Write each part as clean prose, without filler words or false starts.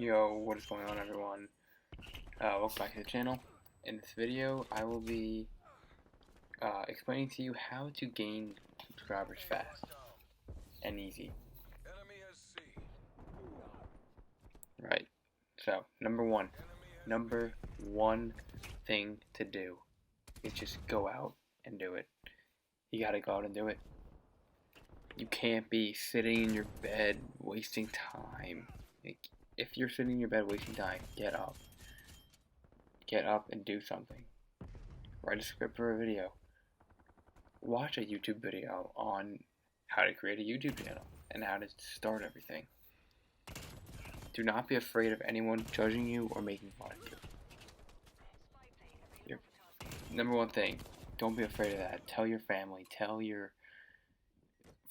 Yo, what is going on, everyone? Welcome back to the channel. In this video, I will be explaining to you how to gain subscribers fast and easy. Right. So, number one thing to do is just go out and do it. You gotta go out and do it. You can't be sitting in your bed wasting time. If you're sitting in your bed wasting time, get up. Get up and do something. Write a script for a video. Watch a YouTube video on how to create a YouTube channel and how to start everything. Do not be afraid of anyone judging you or making fun of you. Number one thing, don't be afraid of that. Tell your family, tell your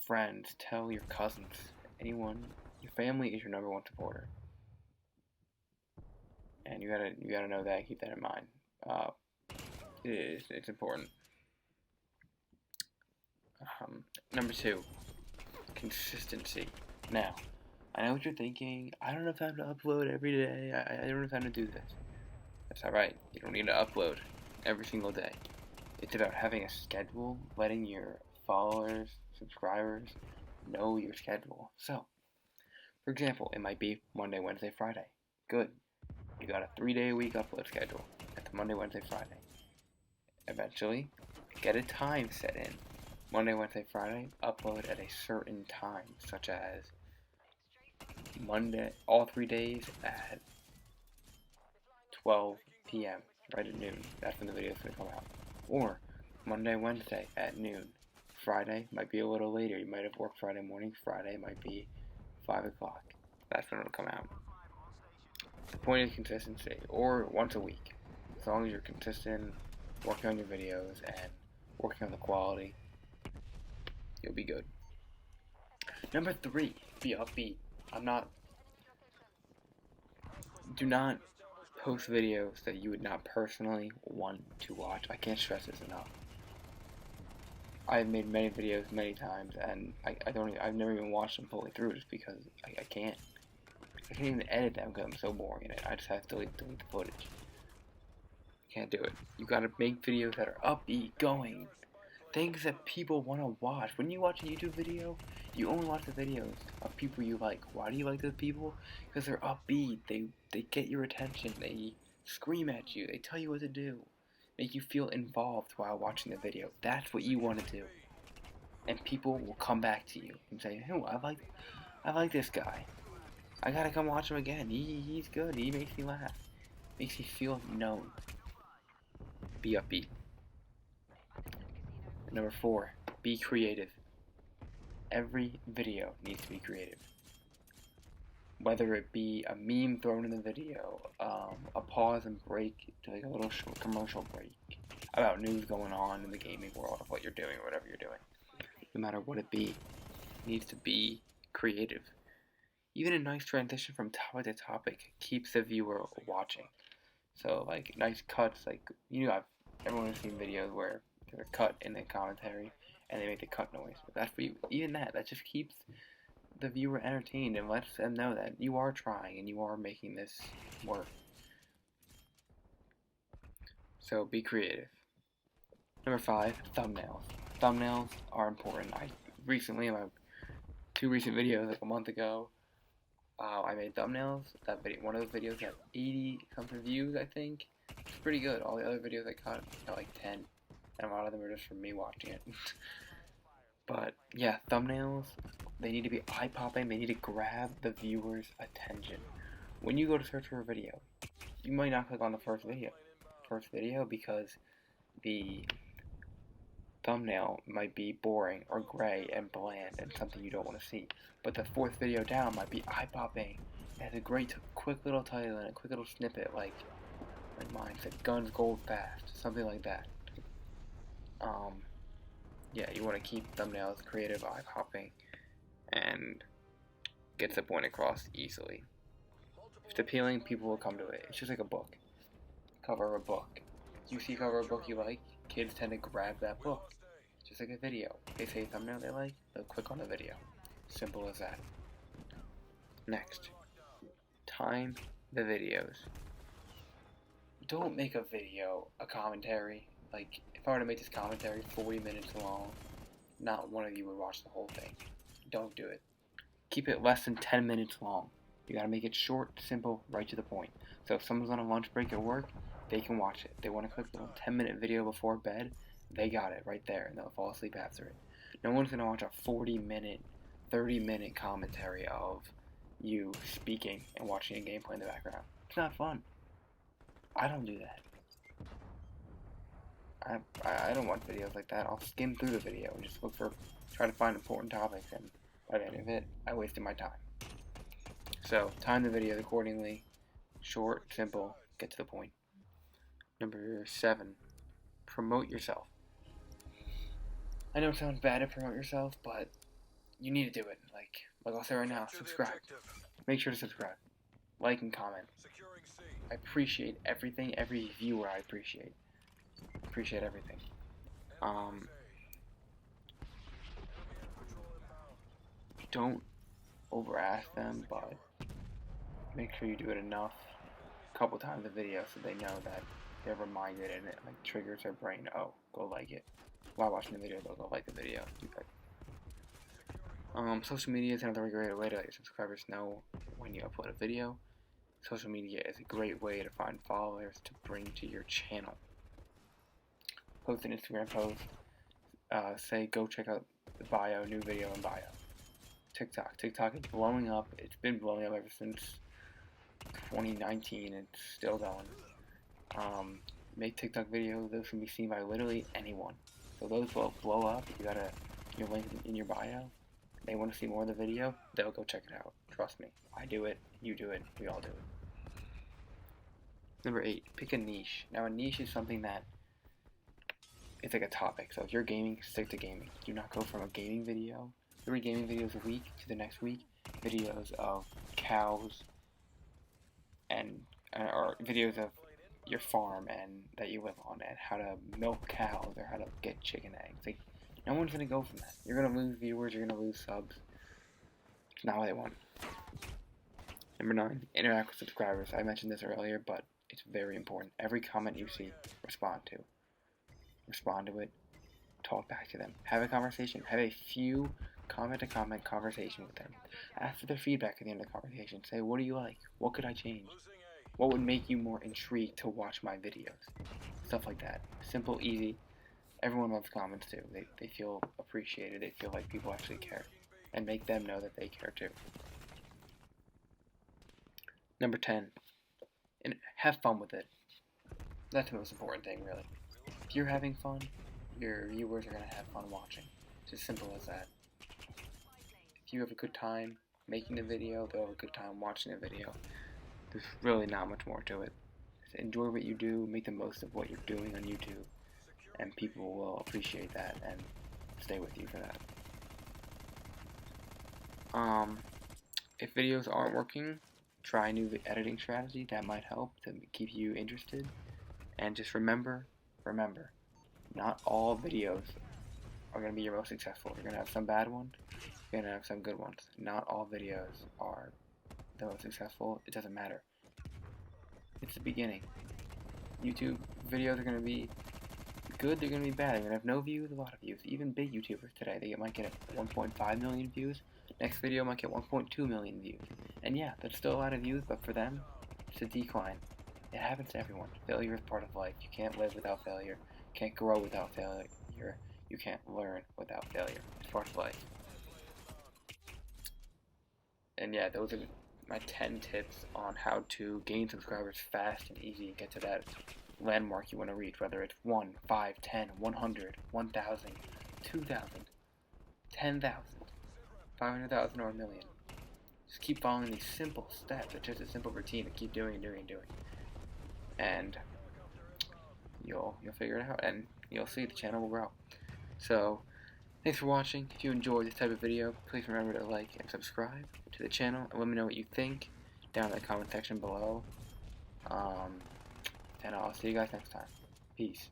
friends, tell your cousins, anyone. Your family is your number one supporter. And you gotta know that, keep that in mind. It's important. Number two, consistency. Now, I know what you're thinking. I don't have time to upload every day. I don't have time to do this. That's alright. You don't need to upload every single day. It's about having a schedule, letting your followers, subscribers know your schedule. So, for example, it might be Monday, Wednesday, Friday. Good. You got a 3-day-a-week upload schedule. That's Monday, Wednesday, Friday. Eventually, get a time set in. Monday, Wednesday, Friday, upload at a certain time, such as Monday, all 3 days at 12 p.m., right at noon. That's when the video is going to come out. Or Monday, Wednesday at noon. Friday might be a little later. You might have worked Friday morning. Friday might be 5 o'clock. That's when it'll come out. The point is consistency, or once a week. As long as you're consistent, working on your videos and working on the quality, you'll be good. Number three, be upbeat. Do not post videos that you would not personally want to watch. I can't stress this enough. I've made many videos many times, and I've never even watched them fully through just because I can't. I can't even edit them because I'm so boring in it. I just have to delete the footage. Can't do it. You gotta make videos that are upbeat, going. Things that people want to watch. When you watch a YouTube video, you only watch the videos of people you like. Why do you like those people? Because they're upbeat. They get your attention. They scream at you. They tell you what to do. Make you feel involved while watching the video. That's what you want to do. And people will come back to you and say, "Hey, I like this guy. I gotta come watch him again. He's good. He makes me laugh. Makes me feel known." Be upbeat. And number four, be creative. Every video needs to be creative. Whether it be a meme thrown in the video, a pause and break to like a little short commercial break about news going on in the gaming world of what you're doing or whatever you're doing. No matter what it be, it needs to be creative. Even a nice transition from topic to topic keeps the viewer watching. So, like, nice cuts, like, everyone has seen videos where there's a cut in the commentary, and they make the cut noise. But that's for you. Even that just keeps the viewer entertained and lets them know that you are trying and you are making this work. So, be creative. Number five, thumbnails. Thumbnails are important. In my 2 recent videos, like a month ago, I made thumbnails. One of those videos had 80 something views, I think. It's pretty good. All the other videos I got like 10, and a lot of them are just from me watching it. But yeah, thumbnails, they need to be eye-popping. They need to grab the viewer's attention. When you go to search for a video, you might not click on the first video because the thumbnail might be boring or gray and bland and something you don't want to see. But the 4th video down might be eye-popping. It has a great quick little title and a quick little snippet like mine said, "Guns Gold Fast," something like that. Yeah, you want to keep thumbnails creative, eye-popping, and gets the point across easily. If it's appealing, people will come to it. It's just like a book. Cover of a book. You see a cover of a book you like, kids tend to grab that book. Just like a video. They say a thumbnail they like, they'll click on the video. Simple as that. Next, time the videos. Don't make a video a commentary. Like, if I were to make this commentary 40 minutes long, not one of you would watch the whole thing. Don't do it. Keep it less than 10 minutes long. You gotta make it short, simple, right to the point. So if someone's on a lunch break at work, they can watch it. They want to click the 10-minute video before bed, they got it right there, and they'll fall asleep after it. No one's gonna watch a 40-minute, 30-minute commentary of you speaking and watching a gameplay in the background. It's not fun. I don't do that. I don't watch videos like that. I'll skim through the video and just try to find important topics, and by the end of it, I wasted my time. So, time the video accordingly. Short, simple, get to the point. Number 7, promote yourself. I know it sounds bad to promote yourself, but you need to do it. Like I'll say right now, subscribe. Make sure to subscribe. Like and comment. I appreciate everything, every viewer I appreciate. Appreciate everything. Don't over ask them, but make sure you do it enough, a couple times a video, so they know that they're reminded and it like triggers their brain. Oh, go like it. While watching the video, they'll go like the video. Social media is another great way to let your subscribers know when you upload a video. Social media is a great way to find followers to bring to your channel. Post an Instagram post. Say go check out the bio, new video in bio. TikTok is blowing up. It's been blowing up ever since 2019. It's still going. Make TikTok videos. Those can be seen by literally anyone. So those will blow up. You gotta your link in your bio. They want to see more of the video. They'll go check it out. Trust me. I do it. You do it. We all do it. Number 8. Pick a niche. Now a niche is something that it's like a topic. So if you're gaming, stick to gaming. Do not go from a gaming video, 3 gaming videos a week, to the next week videos of cows and or videos of your farm and that you live on and how to milk cows or how to get chicken eggs. Like, no one's gonna go from that. You're gonna lose viewers. You're gonna lose subs. It's not what they want. Number 9. Interact with subscribers. I mentioned this earlier, but it's very important. Every comment you see, respond to. Respond to it. Talk back to them. Have a conversation. Have a few comment-to-comment conversation with them. Ask for their feedback at the end of the conversation. Say, what do you like? What could I change? What would make you more intrigued to watch my videos? Stuff like that. Simple, easy. Everyone loves comments too. They feel appreciated. They feel like people actually care. And make them know that they care too. Number 10. And have fun with it. That's the most important thing, really. If you're having fun, your viewers are going to have fun watching. It's as simple as that. If you have a good time making the video, they'll have a good time watching the video. There's really not much more to it. Just enjoy what you do, make the most of what you're doing on YouTube, and people will appreciate that and stay with you for that. If videos aren't working, try a new editing strategy. That might help to keep you interested. And just remember, not all videos are going to be your most successful. You're going to have some bad ones. You're going to have some good ones. Not all videos are the most successful. It doesn't matter. It's the beginning. YouTube videos are going to be good. They're going to be bad. They're going to have no views, a lot of views. Even big YouTubers today, they might get 1.5 million views. Next video might get 1.2 million views. And yeah, that's still a lot of views, but for them, it's a decline. It happens to everyone. Failure is part of life. You can't live without failure. You can't grow without failure. You can't learn without failure. It's part of life. And yeah, those are my 10 tips on how to gain subscribers fast and easy and get to that landmark you want to reach, whether it's 1, 5, 10, 100, 1,000, 2,000, 10,000, 500,000, or a million. Just keep following these simple steps. It's just a simple routine to keep doing and doing and doing. And you'll figure it out, and you'll see the channel will grow. So, thanks for watching. If you enjoyed this type of video, please remember to like and subscribe to the channel, and let me know what you think down in the comment section below. And I'll see you guys next time. Peace.